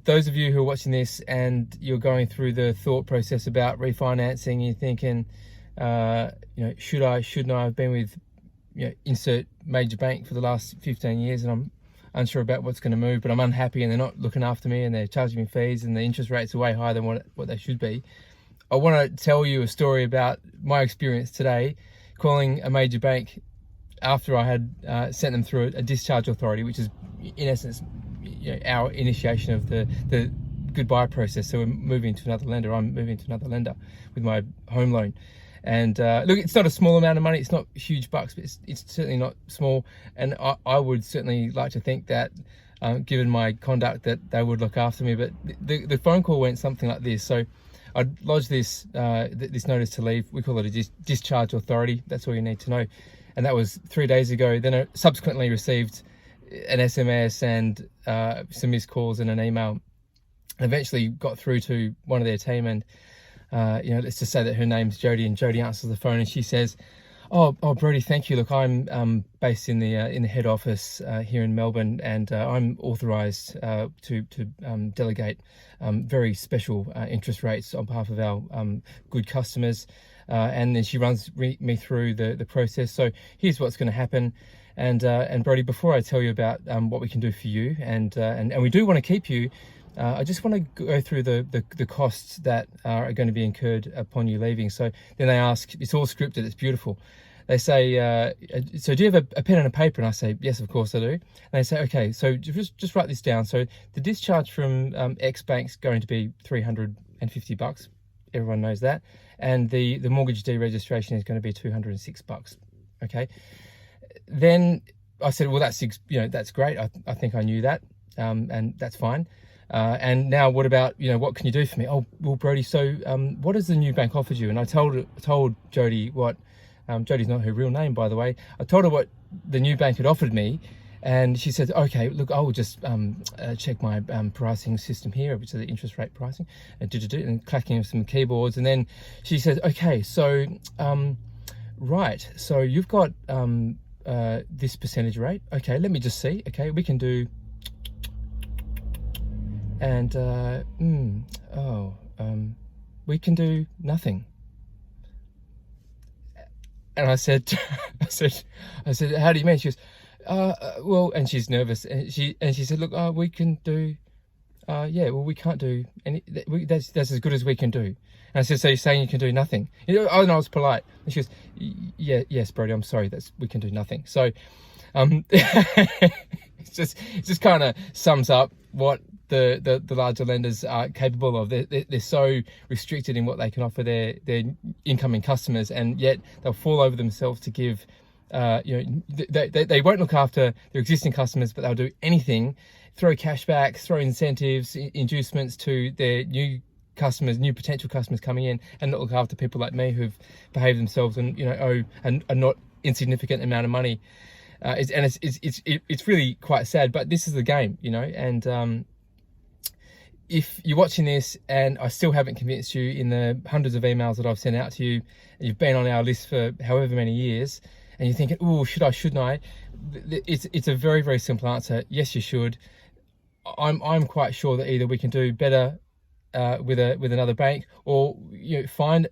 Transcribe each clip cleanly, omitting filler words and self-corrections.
those of you who are watching this and you're going through the thought process about refinancing, you're thinking, should I, shouldn't I? I've been with, insert major bank for the last 15 years and I'm unsure about what's going to move, but I'm unhappy and they're not looking after me and they're charging me fees and the interest rates are way higher than what they should be. I want to tell you a story about my experience today calling a major bank after I had sent them through a discharge authority, which is in essence our initiation of the goodbye process. So we're moving to another lender. I'm moving to another lender with my home loan. And look, it's not a small amount of money. It's not huge bucks, but it's certainly not small. And I would certainly like to think that, given my conduct, that they would look after me. But the phone call went something like this. So I'd lodged this notice to leave. We call it a discharge authority. That's all you need to know. And that was 3 days ago. Then I subsequently received an SMS and some missed calls and an email. And eventually got through to one of their team, and let's just say that her name's Jody, and Jody answers the phone and she says, "Oh, Brody, thank you. Look, I'm based in the head office here in Melbourne, and I'm authorised to delegate very special interest rates on behalf of our good customers." And then she runs me through the process. So here's what's going to happen. And Brody, before I tell you about what we can do for you, and we do want to keep you, I just want to go through the costs that are going to be incurred upon you leaving. So then they ask, it's all scripted, it's beautiful. They say, so do you have a pen and a paper? And I say, yes, of course I do. And they say, okay, so just write this down. So the discharge from X Bank's going to be $350. Everyone knows that. And the mortgage deregistration is going to be $206. Okay. Then I said, well, that's great. I think I knew that. And that's fine. And now what about, what can you do for me? Oh, well, Brody, so what has the new bank offered you? And I told Jody what, Jody's not her real name, by the way. I told her what the new bank had offered me. And she said, okay, look, I will just check my pricing system here, which is the interest rate pricing, and clacking of some keyboards. And then she said, okay, so, right, so you've got this percentage rate. Okay, let me just see. Okay, we can do, and we can do nothing. And I said, how do you mean? She goes, well, and she's nervous, and she said, look, we can do, we can't do any. That's as good as we can do. And I said, so you're saying you can do nothing? Oh no, I was polite. And she goes, yes, Brody, I'm sorry, we can do nothing. So, it just kind of sums up what the larger lenders are capable of. They're so restricted in what they can offer their incoming customers, and yet they'll fall over themselves to give. They won't look after their existing customers, but they'll do anything, throw cashbacks, throw incentives, inducements to their new customers, new potential customers coming in, and not look after people like me who've behaved themselves and owe a not insignificant amount of money. It's really quite sad, but this is the game, and if you're watching this and I still haven't convinced you in the hundreds of emails that I've sent out to you, and you've been on our list for however many years, and you're thinking, oh, should I, shouldn't I? It's a very, very simple answer. Yes, you should. I'm quite sure that either we can do better with another bank, or find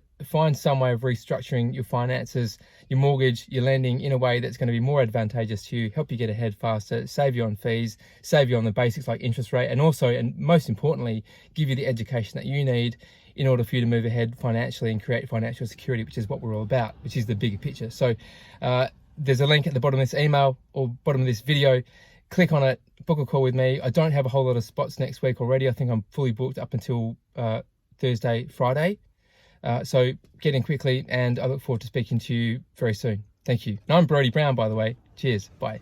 some way of restructuring your finances, your mortgage, your lending in a way that's going to be more advantageous to you, help you get ahead faster, save you on fees, save you on the basics like interest rate, and also, and most importantly, give you the education that you need in order for you to move ahead financially and create financial security, which is what we're all about, which is the bigger picture. So there's a link at the bottom of this email or bottom of this video. Click on it, book a call with me. I don't have a whole lot of spots next week already. I think I'm fully booked up until Thursday, Friday. So get in quickly, and I look forward to speaking to you very soon. Thank you. And I'm Brody Brown, by the way. Cheers. Bye.